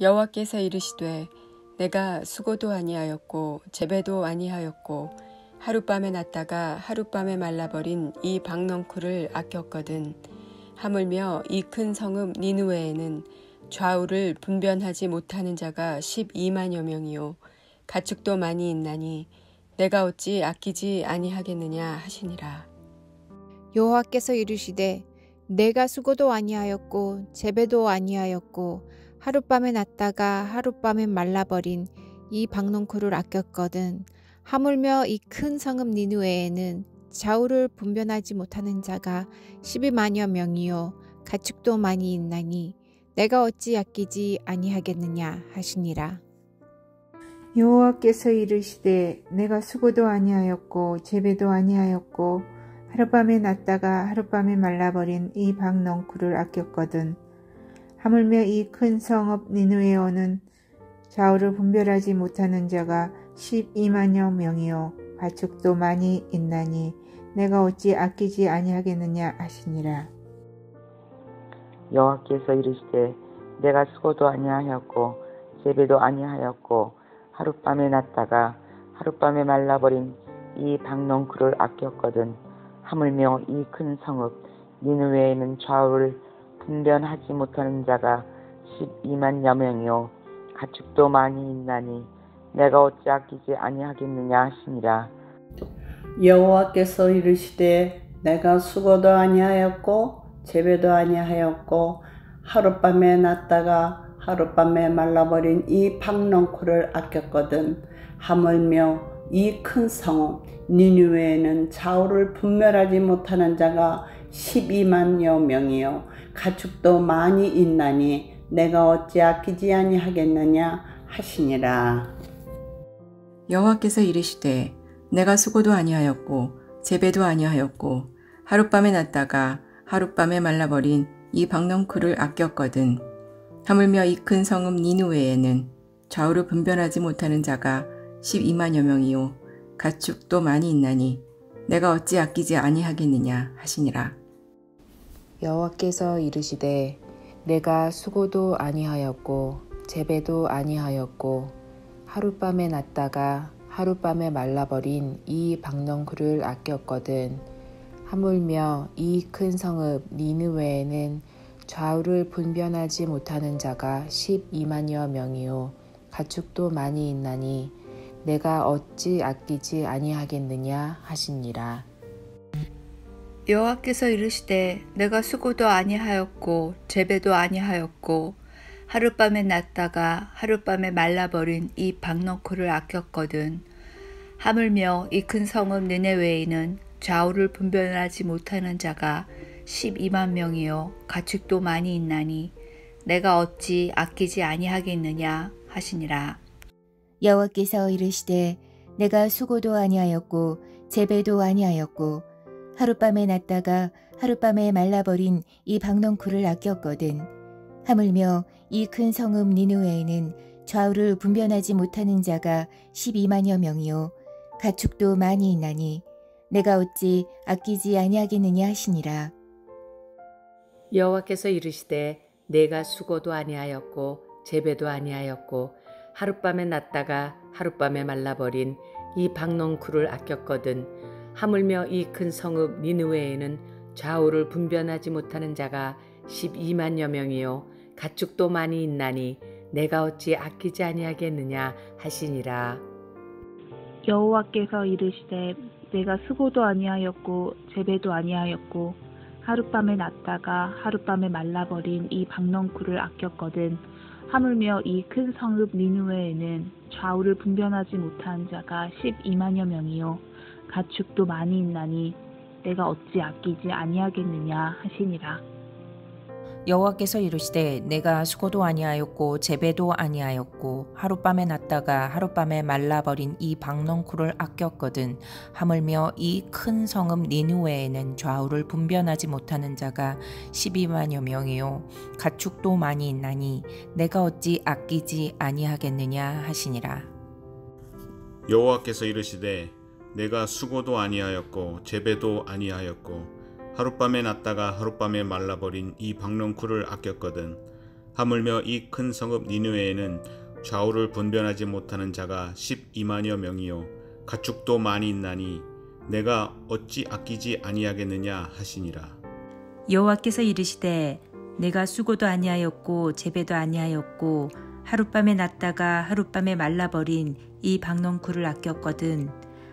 여호와께서 이르시되 내가 수고도 아니하였고 재배도 아니하였고 하룻밤에 났다가 하룻밤에 말라버린 이 박넝쿨을 아꼈거든. 하물며 이 큰 성읍 니느웨에는 좌우를 분변하지 못하는 자가 12만여 명이요 가축도 많이 있나니 내가 어찌 아끼지 아니하겠느냐 하시니라. 여호와께서 이르시되 내가 수고도 아니하였고 재배도 아니하였고 하룻밤에 났다가 하룻밤에 말라버린 이 박넝쿨을 아꼈거든. 하물며 이 큰 성읍 니느웨에는 좌우를 분변하지 못하는 자가 12만여 명이요 가축도 많이 있나니 내가 어찌 아끼지 아니하겠느냐 하시니라. 여호와께서 이르시되 내가 수고도 아니하였고 재배도 아니하였고 하룻밤에 났다가 하룻밤에 말라버린 이 박넝쿨을 아꼈거든. 하물며 이 큰 성읍 니느웨어는 좌우를 분별하지 못하는 자가 12만여 명이요 가축도 많이 있나니 내가 어찌 아끼지 아니하겠느냐 하시니라. 여호와께서 이르시되 내가 수고도 아니하였고 재배도 아니하였고 하룻밤에 났다가 하룻밤에 말라버린 이 박넝쿨을 아꼈거든. 하물며 이 큰 성읍 니느웨에는 좌우를 분변하지 못하는 자가 12만여 명이요 가축도 많이 있나니 내가 어찌 아끼지 아니하겠느냐 하시니라. 여호와께서 이르시되 내가 수고도 아니하였고 재배도 아니하였고 하룻밤에 났다가 하룻밤에 말라버린 이 박넝쿨을 아꼈거든. 하물며 이 큰 성읍 니느웨에는 좌우를 분별하지 못하는 자가 12만여 명이요 가축도 많이 있나니 내가 어찌 아끼지 아니하겠느냐 하시니라. 여호와께서 이르시되 내가 수고도 아니하였고 재배도 아니하였고 하룻밤에 났다가 하룻밤에 말라버린 이 박넝쿨을 아꼈거든. 하물며 이 큰 성읍 니느웨에는 좌우를 분별하지 못하는 자가 12만여 명이요 가축도 많이 있나니 내가 어찌 아끼지 아니하겠느냐 하시니라. 여호와께서 이르시되 내가 수고도 아니하였고 재배도 아니하였고 하룻밤에 났다가 하룻밤에 말라버린 이 박넝쿨을 아꼈거든. 하물며 이 큰 성읍 니느웨에는 좌우를 분변하지 못하는 자가 12만여 명이요 가축도 많이 있나니 내가 어찌 아끼지 아니하겠느냐 하시니라. 여호와께서 이르시되 내가 수고도 아니하였고 재배도 아니하였고 하룻밤에 났다가 하룻밤에 말라버린 이 박넝쿨을 아꼈거든. 하물며 이 큰 성읍 니느웨에는 좌우를 분별하지 못하는 자가 12만 명이요 가축도 많이 있나니 내가 어찌 아끼지 아니하겠느냐 하시니라. 여호와께서 이르시되 내가 수고도 아니하였고 재배도 아니하였고 하룻밤에 났다가 하룻밤에 말라버린 이 박넝쿨을 아꼈거든. 하물며 이 큰 성읍 니느웨에는 좌우를 분변하지 못하는 자가 12만여 명이요 가축도 많이 있나니 내가 어찌 아끼지 아니하겠느냐 하시니라. 여호와께서 이르시되 내가 수고도 아니하였고 재배도 아니하였고 하룻밤에 났다가 하룻밤에 말라버린 이 박넝쿨을 아꼈거든. 하물며 이 큰 성읍 니느웨에는 좌우를 분변하지 못하는 자가 12만여 명이요 가축도 많이 있나니 내가 어찌 아끼지 아니하겠느냐 하시니라. 여호와께서 이르시되 내가 수고도 아니하였고 재배도 아니하였고 하룻밤에 났다가 하룻밤에 말라버린 이 박넝쿨을 아꼈거든. 하물며 이 큰 성읍 니느웨에는 좌우를 분변하지 못한 자가 12만여 명이요 가축도 많이 있나니 내가 어찌 아끼지 아니하겠느냐 하시니라. 여호와께서 이르시되 내가 수고도 아니하였고 재배도 아니하였고 하룻밤에 났다가 하룻밤에 말라버린 이 박넝쿨을 아꼈거든. 하물며 이 큰 성읍 니느웨에는 좌우를 분변하지 못하는 자가 12만여 명이요 가축도 많이 있나니 내가 어찌 아끼지 아니하겠느냐 하시니라. 여호와께서 이르시되 내가 수고도 아니하였고 재배도 아니하였고 하룻밤에 났다가 하룻밤에 말라버린 이 박넝쿨을 아꼈거든. 하물며 이 큰 성읍 니느웨에는 좌우를 분별하지 못하는 자가 12만여 명이요 가축도 많이 있나니 내가 어찌 아끼지 아니하겠느냐 하시니라. 여호와께서 이르시되 내가 수고도 아니하였고 재배도 아니하였고 하룻밤에 났다가 하룻밤에 말라버린 이 박넝쿨을 아꼈거든.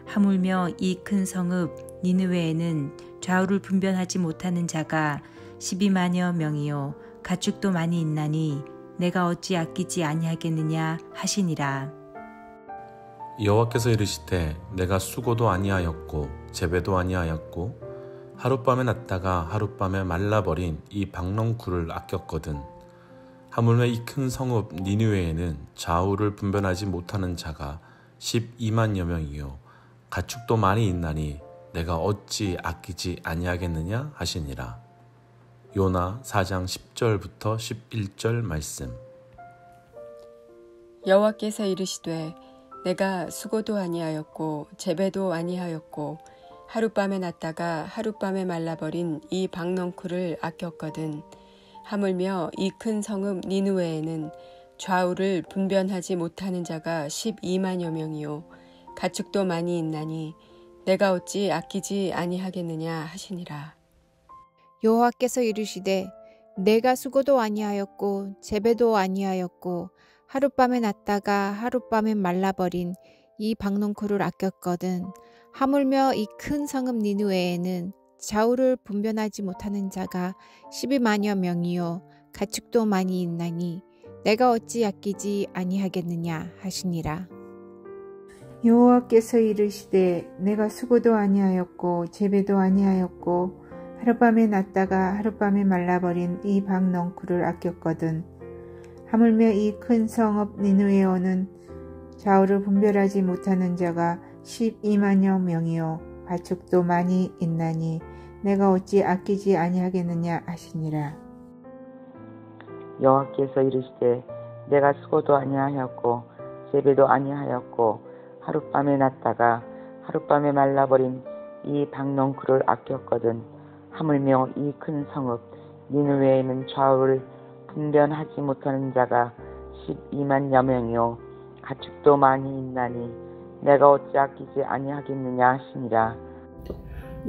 하물며 이 큰 성읍 니느웨에는 좌우를 분별하지 못하는 자가 12만여 명이요 가축도 많이 있나니 내가 어찌 아끼지 아니하겠느냐 하시니라. 여호와께서 이르시되 내가 수고도 아니하였고 재배도 아니하였고 하룻밤에 났다가 하룻밤에 말라버린 이 박넝쿨을 아꼈거든. 하물며 이 큰 성읍 니느웨에는 좌우를 분별하지 못하는 자가 12만여 명이요 가축도 많이 있나니 내가 어찌 아끼지 아니하겠느냐 하시니라. 요나 4장 10절부터 11절 말씀. 여호와께서 이르시되 내가 수고도 아니하였고 재배도 아니하였고 하룻밤에 났다가 하룻밤에 말라버린 이 박넝쿨을 아꼈거든. 하물며 이 큰 성읍 니느웨에는 좌우를 분별하지 못하는 자가 12만여 명이요 가축도 많이 있나니 내가 어찌 아끼지 아니하겠느냐 하시니라. 여호와께서 이르시되 내가 수고도 아니하였고 재배도 아니하였고 하룻밤에 났다가 하룻밤에 말라버린 이 박넝쿨을 아꼈거든. 하물며 이 큰 성읍 니느웨에는 좌우를 분별하지 못하는 자가 12만여 명이요 가축도 많이 있나니 내가 어찌 아끼지 아니하겠느냐 하시니라. 여호와께서 이르시되 내가 수고도 아니하였고 재배도 아니하였고 하룻밤에 났다가 하룻밤에 말라버린 이 박넝쿨을 아꼈거든. 하물며 이 큰 성읍 니느웨어는 좌우를 분별하지 못하는 자가 12만여 명이요 가축도 많이 있나니 내가 어찌 아끼지 아니하겠느냐 하시니라. 여호와께서 이르시되 내가 수고도 아니하였고 재배도 아니하였고 하룻밤에 났다가 하룻밤에 말라버린 이 박넝쿨을 아꼈거든. 하물며 이 큰 성읍 니느웨에는 좌우를 분별하지 못하는 자가 12만여 명이요 가축도 많이 있나니 내가 어찌 아끼지 아니하겠느냐 하시니라.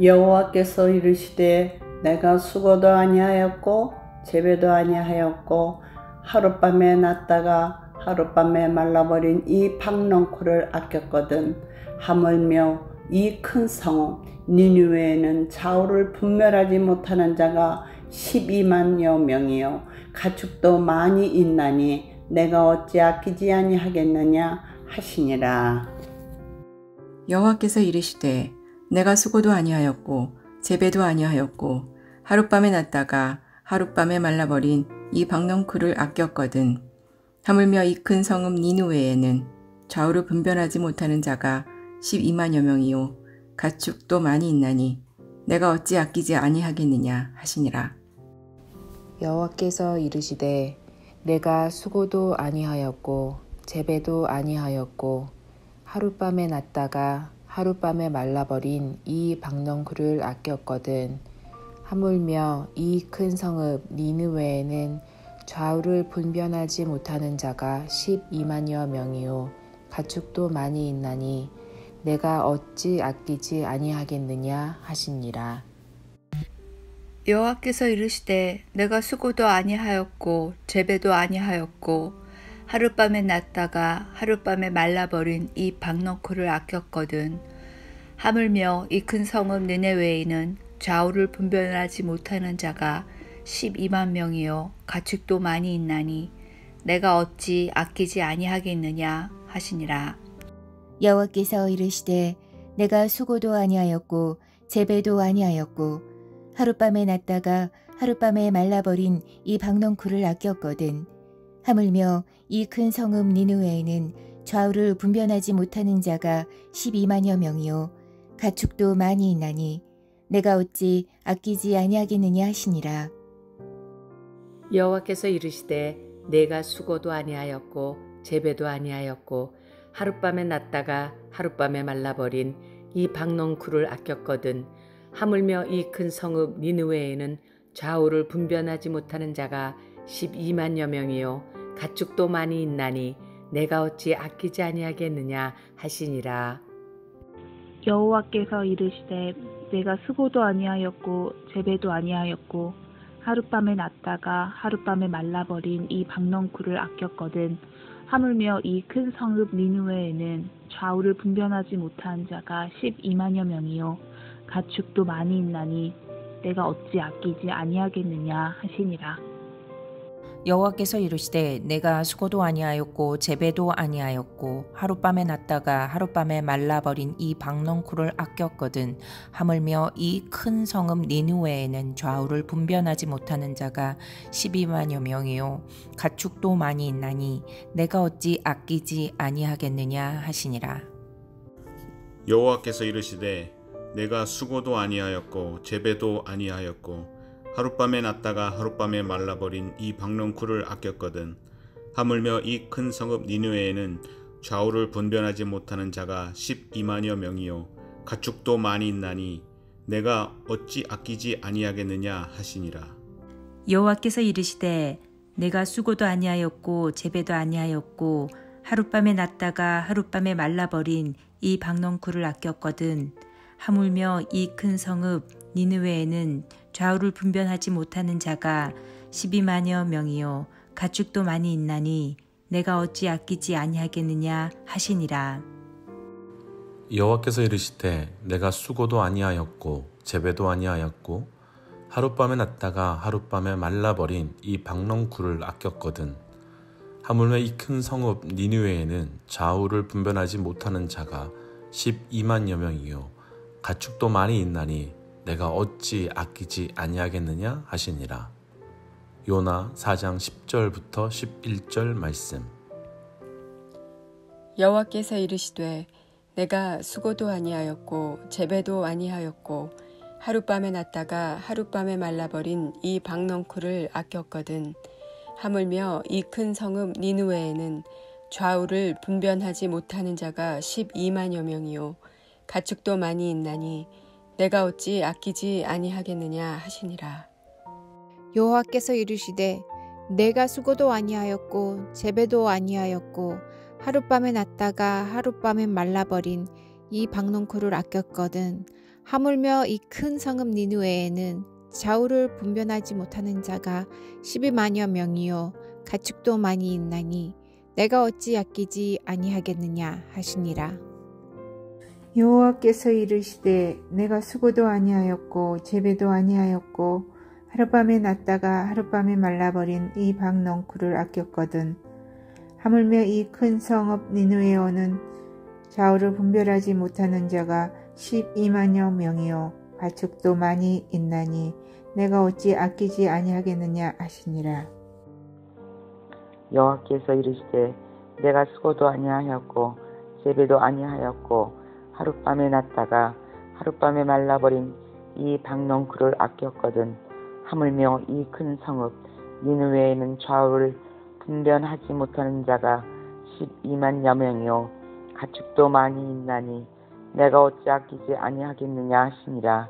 여호와께서 이르시되 내가 수고도 아니하였고 재배도 아니하였고 하룻밤에 났다가 하룻밤에 말라버린 이 박넝쿨을 아꼈거든. 하물며 이 큰 성읍 니느웨에는 좌우를 분별하지 못하는 자가 12만여 명이요 가축도 많이 있나니 내가 어찌 아끼지 아니하겠느냐 하시니라. 여호와께서 이르시되 내가 수고도 아니하였고 재배도 아니하였고 하룻밤에 났다가 하룻밤에 말라버린 이 박넝쿨을 아꼈거든. 하물며 이 큰 성읍 니느웨에는 좌우를 분별하지 못하는 자가 12만여 명이요 가축도 많이 있나니 내가 어찌 아끼지 아니하겠느냐 하시니라. 여호와께서 이르시되 내가 수고도 아니하였고 재배도 아니하였고 하룻밤에 났다가 하룻밤에 말라버린 이 박넝쿨을 아꼈거든. 하물며 이 큰 성읍 니느웨에는 좌우를 분별하지 못하는 자가 12만여 명이요 가축도 많이 있나니 내가 어찌 아끼지 아니하겠느냐 하시니라. 여호와께서 이르시되 내가 수고도 아니하였고 재배도 아니하였고 하룻밤에 났다가 하룻밤에 말라버린 이 박넝쿨을 아꼈거든. 하물며 이 큰 성읍 니느웨에는 좌우를 분별하지 못하는 자가 12만 명이요 가축도 많이 있나니 내가 어찌 아끼지 아니하겠느냐 하시니라. 여호와께서 이르시되 내가 수고도 아니하였고 재배도 아니하였고 하룻밤에 났다가 하룻밤에 말라버린 이 박넝쿨을 아꼈거든. 하물며 이 큰 성읍 니느웨에는 좌우를 분별하지 못하는 자가 12만여 명이요 가축도 많이 있나니 내가 어찌 아끼지 아니하겠느냐 하시니라. 여호와께서 이르시되 내가 수고도 아니하였고 재배도 아니하였고 하룻밤에 났다가 하룻밤에 말라버린 이 박넝쿨을 아꼈거든. 하물며 이 큰 성읍 니느웨에는 좌우를 분별하지 못하는 자가 12만여 명이요 가축도 많이 있나니 내가 어찌 아끼지 아니하겠느냐 하시니라. 여호와께서 이르시되 내가 수고도 아니하였고 재배도 아니하였고 하룻밤에 났다가 하룻밤에 말라버린 이 박넝쿨을 아꼈거든 하물며 이 큰 성읍 니느웨에는 좌우를 분별하지 못한 자가 12만여 명이요 가축도 많이 있나니 내가 어찌 아끼지 아니하겠느냐 하시니라. 여호와께서 이르시되 내가 수고도 아니하였고 재배도 아니하였고 하룻밤에 났다가 하룻밤에 말라버린 이 박넝쿨을 아꼈거든 하물며 이 큰 성읍 니느웨에는 좌우를 분별하지 못하는 자가 12만여 명이요 가축도 많이 있나니 내가 어찌 아끼지 아니하겠느냐 하시니라. 여호와께서 이르시되 내가 수고도 아니하였고 재배도 아니하였고 하룻밤에 났다가 하룻밤에 말라버린 이 박넝쿨을 아꼈거든 하물며 이 큰 성읍 니느웨에는 좌우를 분별하지 못하는 자가 12만여 명이요 가축도 많이 있나니 내가 어찌 아끼지 아니하겠느냐 하시니라. 여호와께서 이르시되 내가 수고도 아니하였고 재배도 아니하였고 하룻밤에 났다가 하룻밤에 말라버린 이 박넝쿨을 아꼈거든 하물며 이 큰 성읍 니느웨에는 좌우를 분별하지 못하는 자가 12만여 명이요 가축도 많이 있나니 내가 어찌 아끼지 아니하겠느냐 하시니라. 여호와께서 이르시되 내가 수고도 아니하였고 재배도 아니하였고 하룻밤에 났다가 하룻밤에 말라버린 이 박넝쿨을 아꼈거든 하물며 이 큰 성읍 니느웨에는 좌우를 분별하지 못하는 자가 12만여 명이요 가축도 많이 있나니 내가 어찌 아끼지 아니하겠느냐 하시니라. 요나 4장 10절부터 11절 말씀. 여호와께서 이르시되 내가 수고도 아니하였고 재배도 아니하였고 하룻밤에 났다가 하룻밤에 말라버린 이 박넝쿨을 아꼈거든 하물며 이 큰 성읍 니느웨에는 좌우를 분별하지 못하는 자가 12만여 명이요 가축도 많이 있나니 내가 어찌 아끼지 아니하겠느냐 하시니라. 여호와께서 이르시되 내가 수고도 아니하였고 재배도 아니하였고 하룻밤에 났다가 하룻밤에 말라버린 이 박넝쿨을 아꼈거든 하물며 이 큰 성읍 니느웨에는 좌우를 분별하지 못하는 자가 12만여 명이요 가축도 많이 있나니 내가 어찌 아끼지 아니하겠느냐 하시니라. 여호와께서 이르시되 내가 수고도 아니하였고 재배도 아니하였고 하룻밤에 났다가 하룻밤에 말라버린 이 박넝쿨을 아꼈거든 하물며 이 큰 성읍 니느웨어는 좌우를 분별하지 못하는 자가 12만여 명이요 가축도 많이 있나니 내가 어찌 아끼지 아니하겠느냐 하시니라. 여호와께서 이르시되 내가 수고도 아니하였고 재배도 아니하였고 하룻밤에 났다가 하룻밤에 말라버린 이 박넝쿨을 아꼈거든 하물며 이 큰 성읍 니느웨에는 좌우를 분별하지 못하는 자가 12만여 명이요 가축도 많이 있나니 내가 어찌 아끼지 아니하겠느냐 하시니라.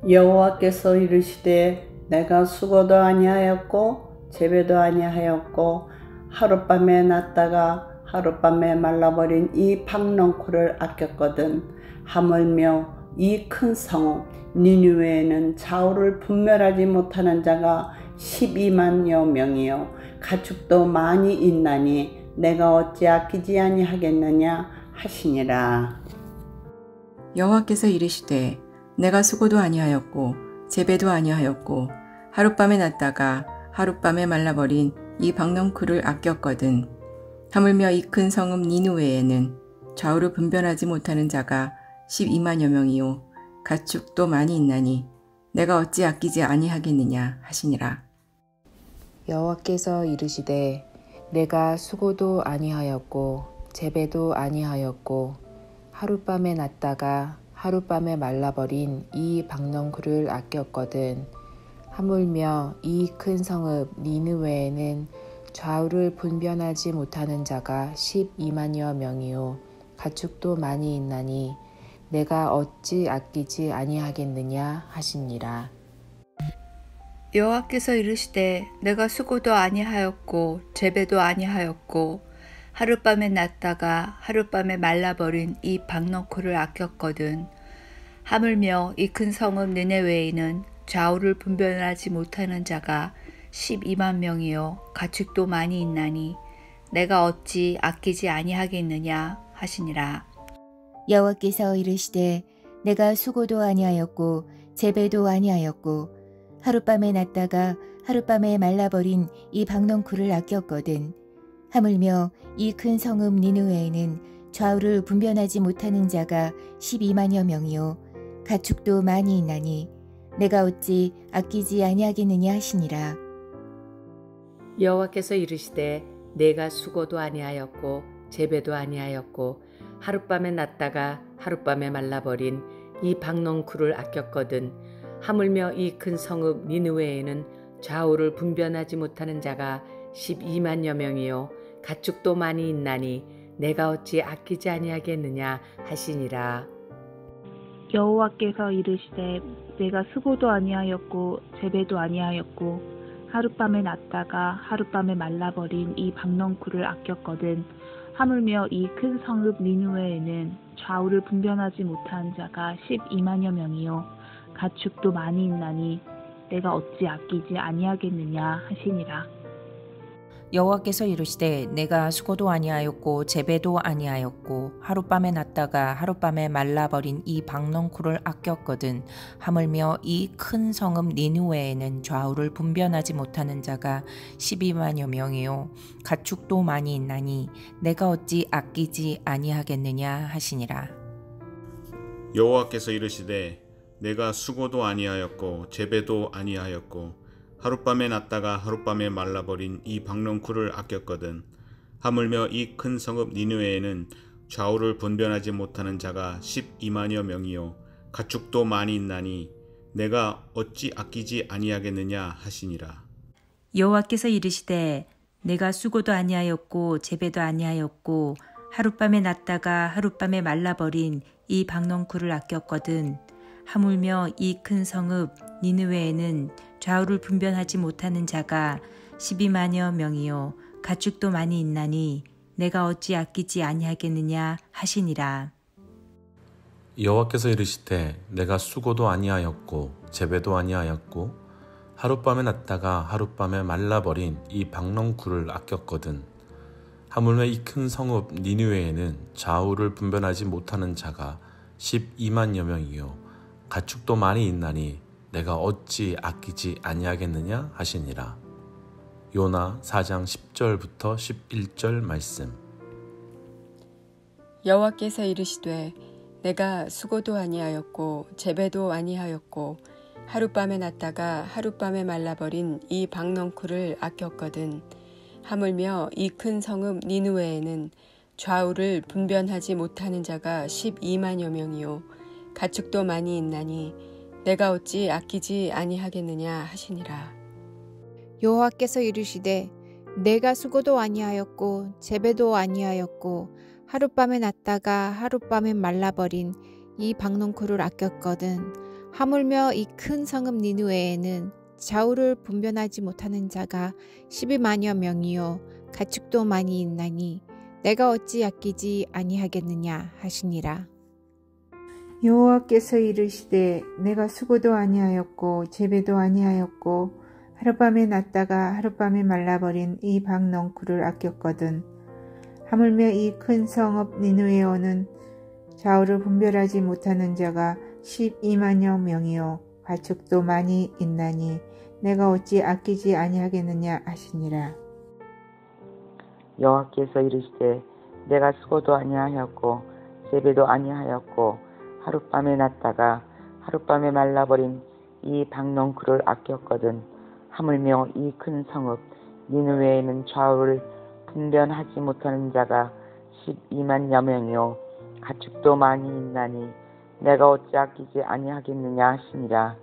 여호와께서 이르시되 내가 수고도 아니하였고 재배도 아니하였고 하룻밤에 났다가 하룻밤에 말라버린 이 박넝쿨을 아꼈거든 하물며 이 큰 성읍 니느웨에는 좌우를 분별하지 못하는 자가 12만여 명이요 가축도 많이 있나니 내가 어찌 아끼지 아니하겠느냐 하시니라. 여호와께서 이르시되 내가 수고도 아니하였고 재배도 아니하였고 하룻밤에 났다가 하룻밤에 말라버린 이 박넝쿨을 아꼈거든 하물며 이 큰 성읍 니느웨에는 좌우를 분별하지 못하는 자가 12만여 명이요 가축도 많이 있나니 내가 어찌 아끼지 아니하겠느냐 하시니라. 여호와께서 이르시되 내가 수고도 아니하였고 재배도 아니하였고 하룻밤에 났다가 하룻밤에 말라버린 이 박넝쿨을 아꼈거든 하물며 이 큰 성읍 니느웨에는 좌우를 분별하지 못하는 자가 12만여 명이요 가축도 많이 있나니 내가 어찌 아끼지 아니하겠느냐 하시니라. 여호와께서 이르시되 내가 수고도 아니하였고 재배도 아니하였고 하룻밤에 났다가 하룻밤에 말라버린 이 박넝쿨을 아꼈거든. 하물며 이 큰 성읍 니네웨에는 좌우를 분별하지 못하는 자가 12만 명이요 가축도 많이 있나니 내가 어찌 아끼지 아니하겠느냐 하시니라. 여호와께서 이르시되 내가 수고도 아니하였고 재배도 아니하였고 하룻밤에 났다가 하룻밤에 말라버린 이 박넝쿨을 아꼈거든. 하물며 이 큰 성읍 니느웨에는 좌우를 분별하지 못하는 자가 12만여 명이요 가축도 많이 있나니 내가 어찌 아끼지 아니하겠느냐 하시니라. 여호와께서 이르시되 내가 수고도 아니하였고 재배도 아니하였고 하룻밤에 났다가 하룻밤에 말라버린 이 박넝쿨을 아꼈거든. 하물며 이 큰 성읍 니느웨에는 좌우를 분별하지 못하는 자가 12만여 명이요 가축도 많이 있나니 내가 어찌 아끼지 아니하겠느냐 하시니라. 여호와께서 이르시되 내가 수고도 아니하였고 재배도 아니하였고 하룻밤에 났다가 하룻밤에 말라버린 이 박넝쿨을 아꼈거든. 하물며 이 큰 성읍 니느웨에는 좌우를 분별하지 못한 자가 12만여 명이요 가축도 많이 있나니 내가 어찌 아끼지 아니하겠느냐 하시니라. 여호와께서 이르시되 내가 수고도 아니하였고 재배도 아니하였고 하룻밤에 났다가 하룻밤에 말라버린 이 박넝쿨을 아꼈거든. 하물며 이 큰 성읍 니느웨에는 좌우를 분별하지 못하는 자가 12만여 명이요 가축도 많이 있나니 내가 어찌 아끼지 아니하겠느냐 하시니라. 여호와께서 이르시되 내가 수고도 아니하였고 재배도 아니하였고 하룻밤에 났다가 하룻밤에 말라버린 이 박넝쿨을 아꼈거든. 하물며 이 큰 성읍 니느웨에는 좌우를 분별하지 못하는 자가 12만여 명이요 가축도 많이 있나니 내가 어찌 아끼지 아니하겠느냐 하시니라. 여호와께서 이르시되 내가 수고도 아니하였고 재배도 아니하였고 하룻밤에 났다가 하룻밤에 말라버린 이 박넝쿨을 아꼈거든. 하물며 이 큰 성읍 니느웨에는 좌우를 분별하지 못하는 자가 12만여 명이요 가축도 많이 있나니 내가 어찌 아끼지 아니하겠느냐 하시니라. 여호와께서 이르시되 내가 수고도 아니하였고 재배도 아니하였고 하룻밤에 났다가 하룻밤에 말라버린 이 박넝쿨을 아꼈거든. 하물며 이 큰 성읍 니느웨에는 좌우를 분별하지 못하는 자가 12만여 명이요 가축도 많이 있나니 내가 어찌 아끼지 아니하겠느냐 하시니라. 요나 4장 10절부터 11절 말씀. 여호와께서 이르시되 내가 수고도 아니하였고 재배도 아니하였고 하룻밤에 났다가 하룻밤에 말라버린 이 박넝쿨을 아꼈거든. 하물며 이 큰 성읍 니느웨에는 좌우를 분별하지 못하는 자가 12만여 명이요 가축도 많이 있나니 내가 어찌 아끼지 아니하겠느냐 하시니라. 여호와께서 이르시되 내가 수고도 아니하였고 재배도 아니하였고 하룻밤에 났다가 하룻밤에 말라버린 이 박넝쿨을 아꼈거든. 하물며 이 큰 성읍 니느웨에는 좌우를 분별하지 못하는 자가 12만여 명이요 가축도 많이 있나니 내가 어찌 아끼지 아니하겠느냐 하시니라. 여호와께서 이르시되 내가 수고도 아니하였고 재배도 아니하였고 하룻밤에 났다가 하룻밤에 말라버린 이 박넝쿨을 아꼈거든. 하물며 이 큰 성읍 니느웨어는 좌우를 분별하지 못하는 자가 12만여 명이요 가축도 많이 있나니 내가 어찌 아끼지 아니하겠느냐 하시니라. 여호와께서 이르시되 내가 수고도 아니하였고 재배도 아니하였고 하룻밤에 났다가 하룻밤에 말라버린 이 박넝쿨을 아꼈거든. 하물며 이 큰 성읍 니느웨에는 좌우를 분별하지 못하는 자가 12만여 명이요 가축도 많이 있나니 내가 어찌 아끼지 아니하겠느냐 하시니라.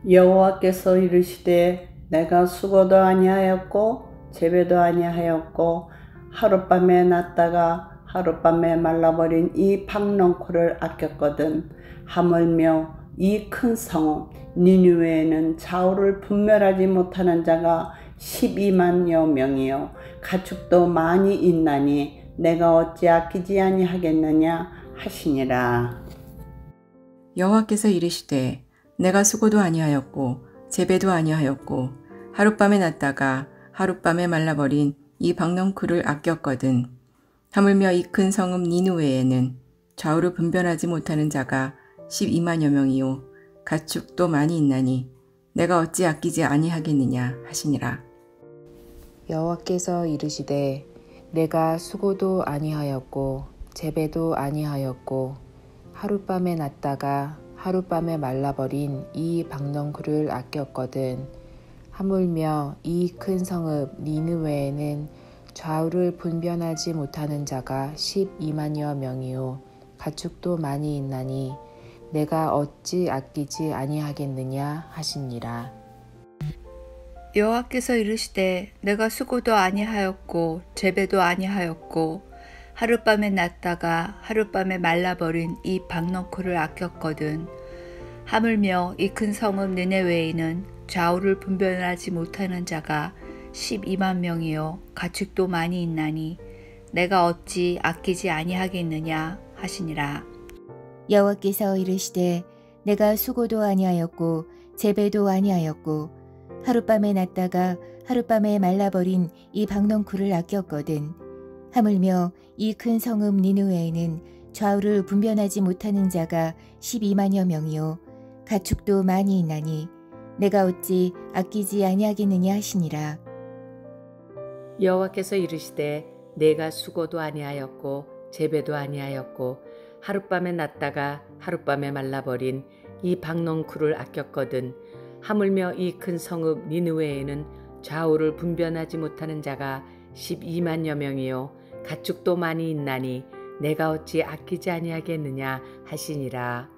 여호와께서 이르시되 내가 수고도 아니하였고 재배도 아니하였고 하룻밤에 났다가 하룻밤에 말라버린 이 박넝쿨을 아꼈거든. 하물며 이 큰 성읍 니느웨에는 좌우를 분별하지 못하는 자가 12만여 명이요 가축도 많이 있나니 내가 어찌 아끼지 아니하겠느냐 하시니라. 여호와께서 이르시되 내가 수고도 아니하였고 재배도 아니하였고 하룻밤에 났다가 하룻밤에 말라버린 이 박넝쿨을 아꼈거든. 하물며 이 큰 성읍 니느웨에는 좌우를 분별하지 못하는 자가 12만여 명이요 가축도 많이 있나니 내가 어찌 아끼지 아니하겠느냐 하시니라. 여호와께서 이르시되 내가 수고도 아니하였고 재배도 아니하였고 하룻밤에 났다가 하룻밤에 말라버린 이 박넝쿨을 아꼈거든. 하물며 이 큰 성읍 니느웨에는 좌우를 분별하지 못하는 자가 12만여 명이요 가축도 많이 있나니 내가 어찌 아끼지 아니하겠느냐 하시니라. 여호와께서 이르시되 내가 수고도 아니하였고 재배도 아니하였고 하룻밤에 났다가 하룻밤에 말라버린 이 박넝쿨을 아꼈거든. 하물며 이 큰 성읍 니느웨에는 좌우를 분별하지 못하는 자가 12만 명이요 가축도 많이 있나니 내가 어찌 아끼지 아니하겠느냐 하시니라. 여호와께서 이르시되 내가 수고도 아니하였고 재배도 아니하였고 하룻밤에 났다가 하룻밤에 말라버린 이 박넝쿨을 아꼈거든. 하물며 이 큰 성읍 니느웨에는 좌우를 분별하지 못하는 자가 12만여 명이요 가축도 많이 있나니 내가 어찌 아끼지 아니하겠느냐 하시니라. 여호와께서 이르시되 내가 수고도 아니하였고 재배도 아니하였고 하룻밤에 났다가 하룻밤에 말라버린 이 박넝쿨을 아꼈거든. 하물며 이 큰 성읍 니느웨에는 좌우를 분별하지 못하는 자가 12만여 명이요 가축도 많이 있나니 내가 어찌 아끼지 아니하겠느냐 하시니라.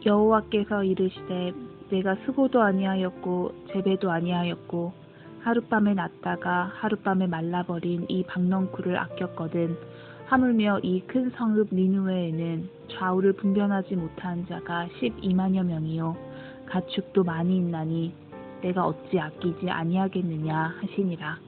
여호와께서 이르시되 내가 수고도 아니하였고 재배도 아니하였고 하룻밤에 났다가 하룻밤에 말라버린 이 박넝쿨을 아꼈거든. 하물며 이 큰 성읍 니느웨에는 좌우를 분별하지 못한 자가 12만여 명이요 가축도 많이 있나니 내가 어찌 아끼지 아니하겠느냐 하시니라.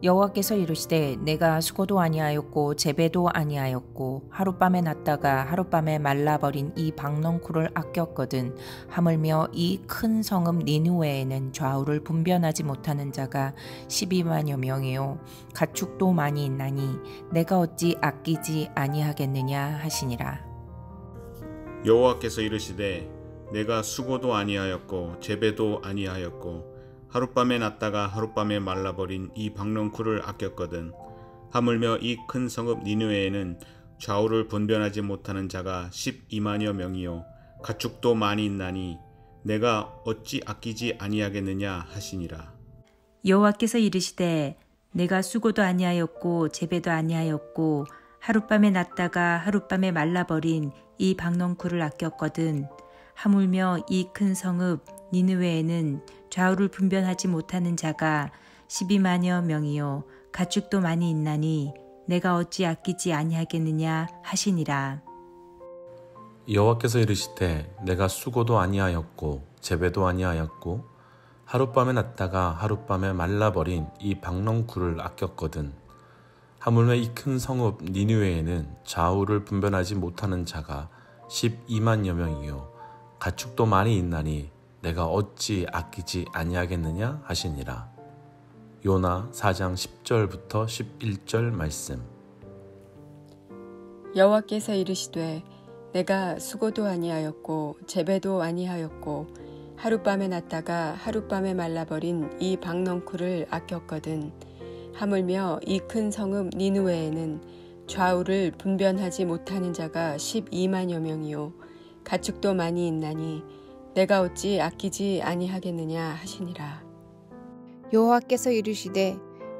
여호와께서 이르시되 내가 수고도 아니하였고 재배도 아니하였고 하룻밤에 났다가 하룻밤에 말라버린 이 박넝쿨을 아꼈거든. 하물며 이 큰 성읍 니느웨에는 좌우를 분별하지 못하는 자가 12만여 명이요 가축도 많이 있나니 내가 어찌 아끼지 아니하겠느냐 하시니라. 여호와께서 이르시되 내가 수고도 아니하였고 재배도 아니하였고 하룻밤에 났다가 하룻밤에 말라버린 이 박넝쿨을 아꼈거든. 하물며 이 큰 성읍 니느웨에는 좌우를 분별하지 못하는 자가 12만여 명이요 가축도 많이 있나니 내가 어찌 아끼지 아니하겠느냐 하시니라. 여호와께서 이르시되 내가 수고도 아니하였고 재배도 아니하였고 하룻밤에 났다가 하룻밤에 말라버린 이 박넝쿨을 아꼈거든. 하물며 이 큰 성읍 니느웨에는 좌우를 분별하지 못하는 자가 12만여 명이요 가축도 많이 있나니 내가 어찌 아끼지 아니하겠느냐 하시니라. 여호와께서 이르시되 내가 수고도 아니하였고 재배도 아니하였고 하룻밤에 났다가 하룻밤에 말라버린 이 박넝쿨을 아꼈거든. 하물며 이 큰 성읍 니느웨에는 좌우를 분별하지 못하는 자가 12만여 명이요 가축도 많이 있나니 내가 어찌 아끼지 아니하겠느냐 하시니라. 요나 4장 10절부터 11절 말씀. 여호와께서 이르시되 내가 수고도 아니하였고 재배도 아니하였고 하룻밤에 났다가 하룻밤에 말라버린 이 박넝쿨을 아꼈거든. 하물며 이 큰 성읍 니느웨에는 좌우를 분별하지 못하는 자가 12만여 명이요 가축도 많이 있나니 내가 어찌 아끼지 아니하겠느냐 하시니라. 여호와께서 이르시되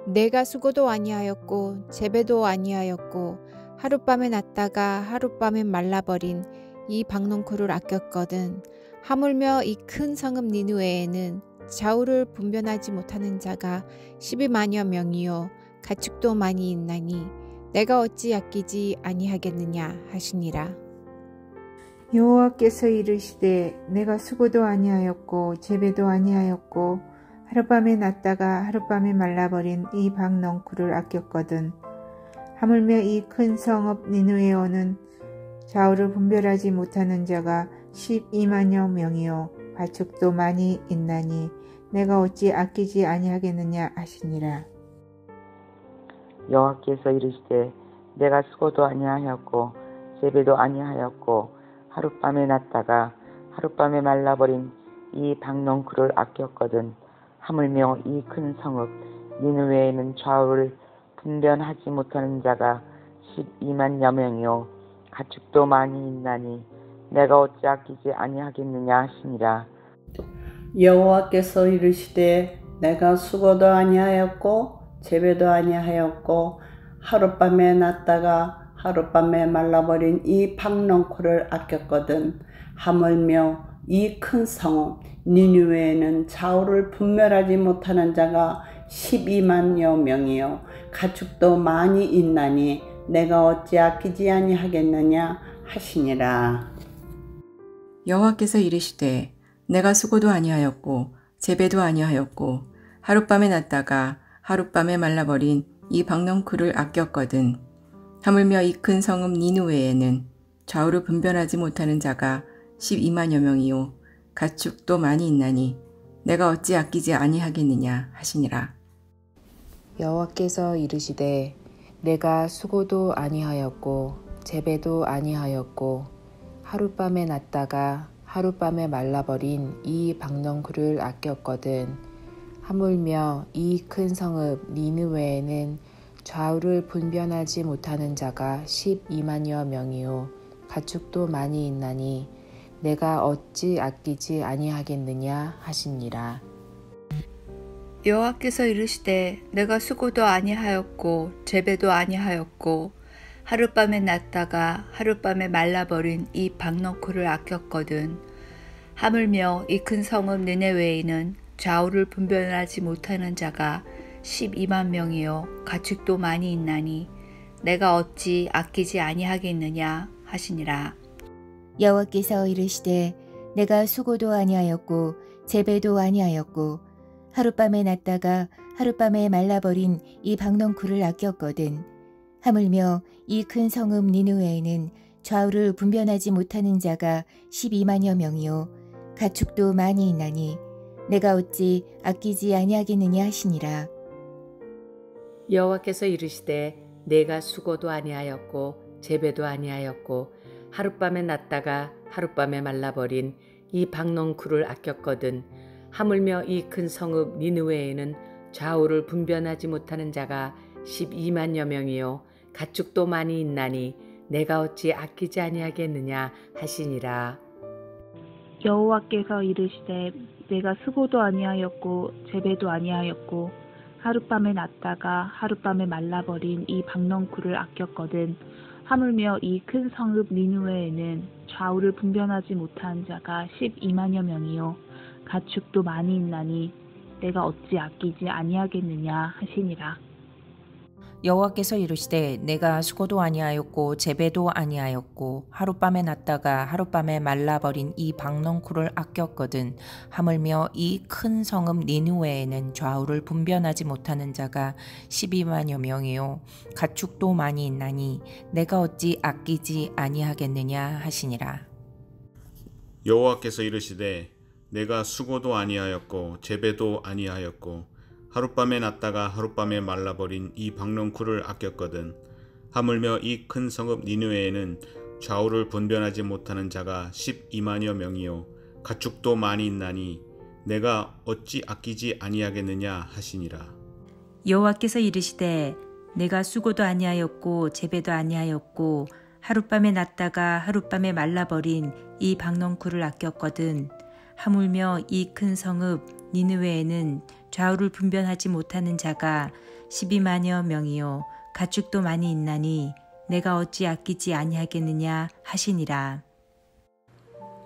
내가 수고도 아니하였고 재배도 아니하였고 하룻밤에 났다가 하룻밤에 말라버린 이 박넝쿨을 아꼈거든. 하물며 이 큰 성읍 니느웨에는 좌우를 분별하지 못하는 자가 12만여 명이요 가축도 많이 있나니 내가 어찌 아끼지 아니하겠느냐 하시니라. 여호와께서 이르시되 내가 수고도 아니하였고 재배도 아니하였고 하룻밤에 났다가 하룻밤에 말라버린 이 박넝쿨을 아꼈거든. 하물며 이 큰 성읍 니느웨어는 좌우를 분별하지 못하는 자가 12만여 명이요 가축도 많이 있나니 내가 어찌 아끼지 아니하겠느냐 하시니라. 여호와께서 이르시되 내가 수고도 아니하였고 재배도 아니하였고 하룻밤에 났다가 하룻밤에 말라버린 이 박넝쿨을 아꼈거든. 하물며 이 큰 성읍 니느웨에는 좌우를 분변하지 못하는 자가 12만여 명이요 가축도 많이 있나니 내가 어찌 아끼지 아니하겠느냐 하시니라. 여호와께서 이르시되 내가 수고도 아니하였고 재배도 아니하였고 하룻밤에 났다가 하룻밤에 말라버린 이 박넝쿨을 아꼈거든. 하물며 이 큰 성읍 니느웨에는 좌우를 분별하지 못하는 자가 12만여 명이요 가축도 많이 있나니 내가 어찌 아끼지 아니하겠느냐 하시니라. 여호와께서 이르시되 내가 수고도 아니하였고 재배도 아니하였고 하룻밤에 났다가 하룻밤에 말라버린 이 박넝쿨을 아꼈거든. 하물며 이 큰 성읍 니느웨에는 좌우를 분별하지 못하는 자가 12만여 명이요 가축도 많이 있나니 내가 어찌 아끼지 아니하겠느냐 하시니라. 여호와께서 이르시되 내가 수고도 아니하였고 재배도 아니하였고 하룻밤에 났다가 하룻밤에 말라버린 이 박넝쿨을 아꼈거든. 하물며 이 큰 성읍 니느웨에는 좌우를 분별하지 못하는 자가 12만여 명이요 가축도 많이 있나니 내가 어찌 아끼지 아니하겠느냐 하시니라. 여호와께서 이르시되 내가 수고도 아니하였고 재배도 아니하였고 하룻밤에 났다가 하룻밤에 말라버린 이 박넝쿨을 아꼈거든. 하물며 이 큰 성읍 니느웨에는 좌우를 분별하지 못하는 자가 12만 명이요 가축도 많이 있나니 내가 어찌 아끼지 아니하겠느냐 하시니라. 여호와께서 이르시되 내가 수고도 아니하였고 재배도 아니하였고 하룻밤에 났다가 하룻밤에 말라버린 이 박넝쿨을 아꼈거든. 하물며 이 큰 성읍 니느웨에는 좌우를 분별하지 못하는 자가 12만여 명이요 가축도 많이 있나니 내가 어찌 아끼지 아니하겠느냐 하시니라. 여호와께서 이르시되 내가 수고도 아니하였고 재배도 아니하였고 하룻밤에 났다가 하룻밤에 말라버린 이 박넝쿨을 아꼈거든. 하물며 이 큰 성읍 니느웨에는 좌우를 분별하지 못하는 자가 12만여 명이요 가축도 많이 있나니 내가 어찌 아끼지 아니하겠느냐 하시니라. 여호와께서 이르시되 내가 수고도 아니하였고 재배도 아니하였고 하룻밤에 났다가 하룻밤에 말라버린 이 박넝쿨을 아꼈거든. 하물며 이 큰 성읍 니느웨에는 좌우를 분별하지 못한 자가 12만여 명이요 가축도 많이 있나니 내가 어찌 아끼지 아니하겠느냐 하시니라. 여호와께서 이르시되 내가 수고도 아니하였고 재배도 아니하였고 하룻밤에 났다가 하룻밤에 말라버린 이 박넝쿨을 아꼈거든. 하물며 이 큰 성읍 니느웨에는 좌우를 분별하지 못하는 자가 12만여 명이요 가축도 많이 있나니 내가 어찌 아끼지 아니하겠느냐 하시니라. 여호와께서 이르시되 내가 수고도 아니하였고 재배도 아니하였고 하룻밤에 났다가 하룻밤에 말라버린 이 박넝쿨을 아꼈거든. 하물며 이 큰 성읍 니느웨에는 좌우를 분별하지 못하는 자가 12만여 명이요 가축도 많이 있나니 내가 어찌 아끼지 아니하겠느냐 하시니라. 여호와께서 이르시되 내가 수고도 아니하였고 재배도 아니하였고 하룻밤에 났다가 하룻밤에 말라버린 이 박넝쿨을 아꼈거든. 하물며 이 큰 성읍 니느웨에는 좌우를 분별하지 못하는 자가 12만여 명이요 가축도 많이 있나니 내가 어찌 아끼지 아니하겠느냐 하시니라.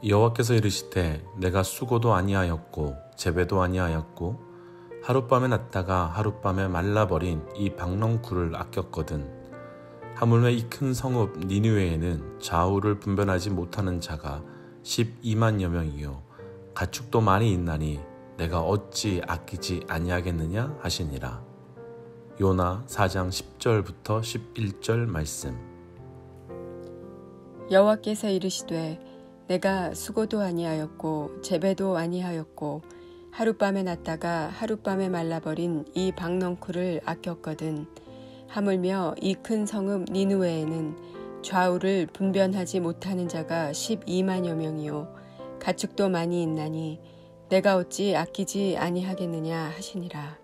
여호와께서 이르시되 내가 수고도 아니하였고 재배도 아니하였고 하룻밤에 났다가 하룻밤에 말라버린 이 박넝쿨을 아꼈거든. 하물며 이 큰 성읍 니느웨에는 좌우를 분별하지 못하는 자가 12만여 명이요 가축도 많이 있나니 내가 어찌 아끼지 아니하겠느냐 하시니라. 요나 4장 10절부터 11절 말씀. 여호와께서 이르시되 내가 수고도 아니하였고 재배도 아니하였고 하룻밤에 났다가 하룻밤에 말라버린 이 박넝쿨을 아꼈거든. 하물며 이 큰 성읍 니느웨에는 좌우를 분변하지 못하는 자가 12만여 명이요 가축도 많이 있나니 내가 어찌 아끼지 아니하겠느냐 하시니라.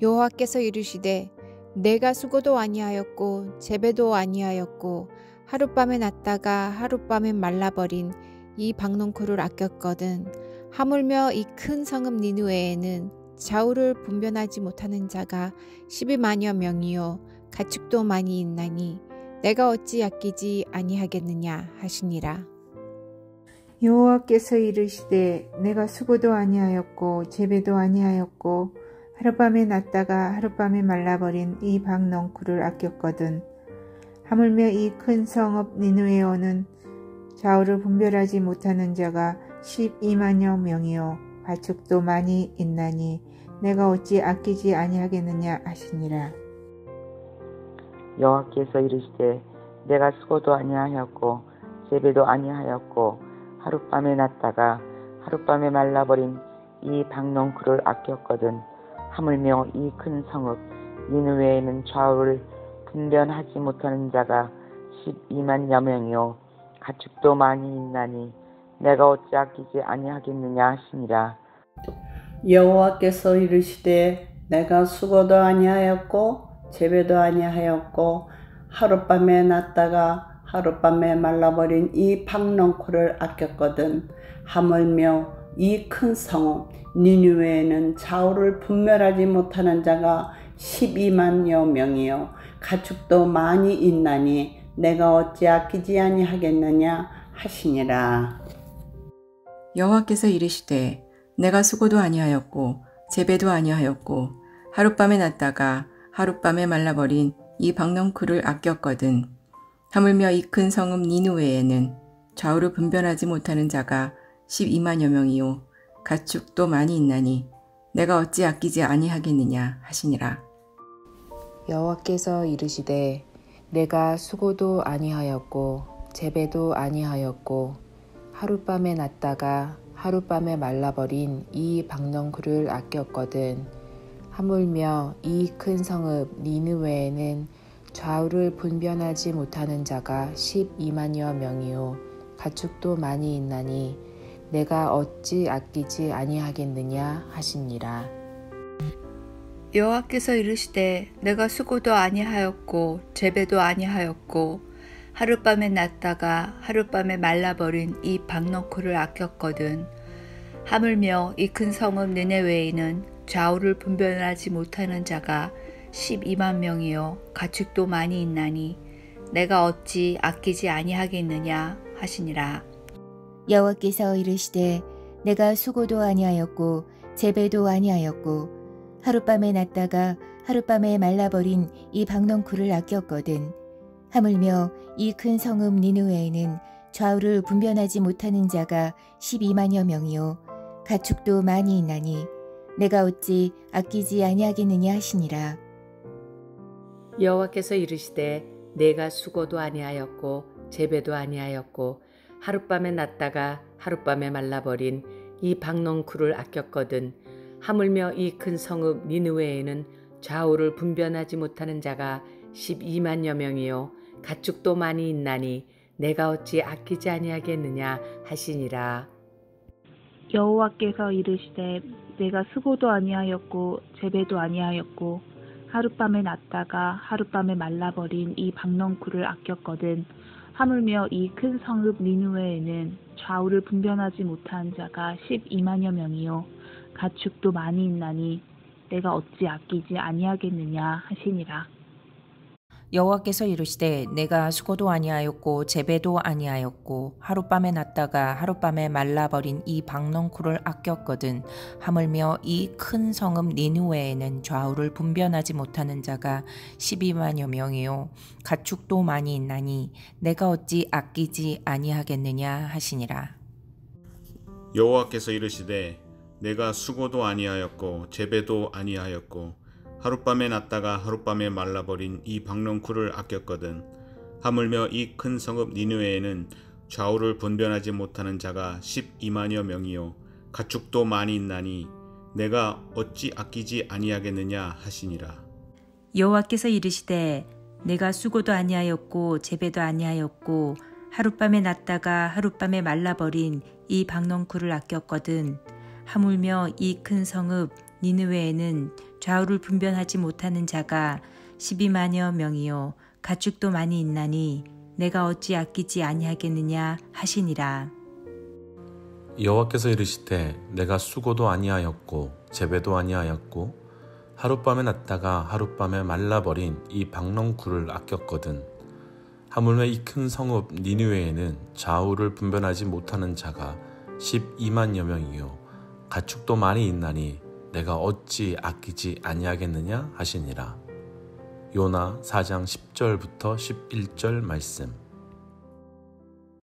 여호와께서 이르시되 내가 수고도 아니하였고 재배도 아니하였고 하룻밤에 났다가 하룻밤에 말라버린 이 박넝쿨을 아꼈거든. 하물며 이 큰 성읍 니느웨에는 좌우를 분변하지 못하는 자가 12만여 명이요 가축도 많이 있나니 내가 어찌 아끼지 아니하겠느냐 하시니라. 여호와께서 이르시되 내가 수고도 아니하였고 재배도 아니하였고 하룻밤에 났다가 하룻밤에 말라버린 이 박넝쿨을 아꼈거든. 하물며 이 큰 성읍 니느웨어는 좌우를 분별하지 못하는 자가 12만여 명이요 가축도 많이 있나니 내가 어찌 아끼지 아니하겠느냐 하시니라. 여호와께서 이르시되 내가 수고도 아니하였고 재배도 아니하였고 하룻밤에 났다가 하룻밤에 말라버린 이 박넝쿨을 아꼈거든. 하물며 이 큰 성읍 니느웨에는 좌우를 분변하지 못하는 자가 12만여 명이요 가축도 많이 있나니 내가 어찌 아끼지 아니하겠느냐 하시니라. 여호와께서 이르시되 내가 수고도 아니하였고 재배도 아니하였고 하룻밤에 났다가 하룻밤에 말라버린 이 박넝쿨을 아꼈거든. 하물며 이 큰 성읍 니느웨에는 좌우를 분별하지 못하는 자가 12만여 명이요 가축도 많이 있나니 내가 어찌 아끼지 아니하겠느냐 하시니라. 여호와께서 이르시되 내가 수고도 아니하였고 재배도 아니하였고 하룻밤에 났다가 하룻밤에 말라버린 이 박넝쿨을 아꼈거든. 하물며 이 큰 성읍 니느웨에는 좌우를 분별하지 못하는 자가 12만여 명이요 가축도 많이 있나니 내가 어찌 아끼지 아니하겠느냐 하시니라. 여호와께서 이르시되 내가 수고도 아니하였고 재배도 아니하였고 하룻밤에 났다가 하룻밤에 말라버린 이 박넝쿨을 아꼈거든. 하물며 이 큰 성읍 니느웨에는 좌우를 분변하지 못하는 자가 12만여 명이요 가축도 많이 있나니 내가 어찌 아끼지 아니하겠느냐 하시니라. 여호와께서 이르시되 내가 수고도 아니하였고 재배도 아니하였고 하룻밤에 났다가 하룻밤에 말라버린 이 박넝쿨을 아꼈거든. 하물며 이 큰 성읍 니느웨에는 좌우를 분별하지 못하는 자가 12만 명이요 가축도 많이 있나니 내가 어찌 아끼지 아니하겠느냐 하시니라. 여호와께서 이르시되 내가 수고도 아니하였고 재배도 아니하였고 하룻밤에 났다가 하룻밤에 말라버린 이 박넝쿨을 아꼈거든. 하물며 이 큰 성읍 니느웨에는 좌우를 분변하지 못하는 자가 12만여 명이요 가축도 많이 있나니 내가 어찌 아끼지 아니하겠느냐 하시니라. 여호와께서 이르시되 내가 수고도 아니하였고 재배도 아니하였고 하룻밤에 났다가 하룻밤에 말라버린 이 박넝쿨을 아꼈거든. 하물며 이 큰 성읍 니느웨에는 좌우를 분변하지 못하는 자가 12만여 명이요 가축도 많이 있나니 내가 어찌 아끼지 아니하겠느냐 하시니라. 여호와께서 이르시되 내가 수고도 아니하였고 재배도 아니하였고 하룻밤에 났다가 하룻밤에 말라버린 이 박넝쿨을 아꼈거든. 하물며 이 큰 성읍 니느웨에는 좌우를 분변하지 못한 자가 12만여 명이요 가축도 많이 있나니 내가 어찌 아끼지 아니하겠느냐 하시니라. 여호와께서 이르시되 내가 수고도 아니하였고 재배도 아니하였고 하룻밤에 났다가 하룻밤에 말라버린 이 박넝쿨을 아꼈거든. 하물며 이 큰 성읍 니느웨에는 좌우를 분변하지 못하는 자가 12만여 명이요 가축도 많이 있나니 내가 어찌 아끼지 아니하겠느냐 하시니라. 여호와께서 이르시되 내가 수고도 아니하였고 재배도 아니하였고 하룻밤에 났다가 하룻밤에 말라버린 이 박넝쿨을 아꼈거든. 하물며 이 큰 성읍 니느웨에는 좌우를 분변하지 못하는 자가 12만여 명이요 가축도 많이 있나니 내가 어찌 아끼지 아니하겠느냐 하시니라. 여호와께서 이르시되 내가 수고도 아니하였고 재배도 아니하였고 하룻밤에 났다가 하룻밤에 말라버린 이 박넝쿨을 아꼈거든. 하물며 이 큰 성읍 니느웨에는 좌우를 분변하지 못하는 자가 12만여 명이요 가축도 많이 있나니 내가 어찌 아끼지 아니하겠느냐 하시니라. 여호와께서 이르시되 내가 수고도 아니하였고 재배도 아니하였고 하룻밤에 났다가 하룻밤에 말라버린 이 박넝쿨을 아꼈거든. 하물며 이 큰 성읍 니느웨에는 좌우를 분변하지 못하는 자가 12만여 명이요 가축도 많이 있나니 내가 어찌 아끼지 아니하겠느냐 하시니라. 요나 4장 10절부터 11절 말씀.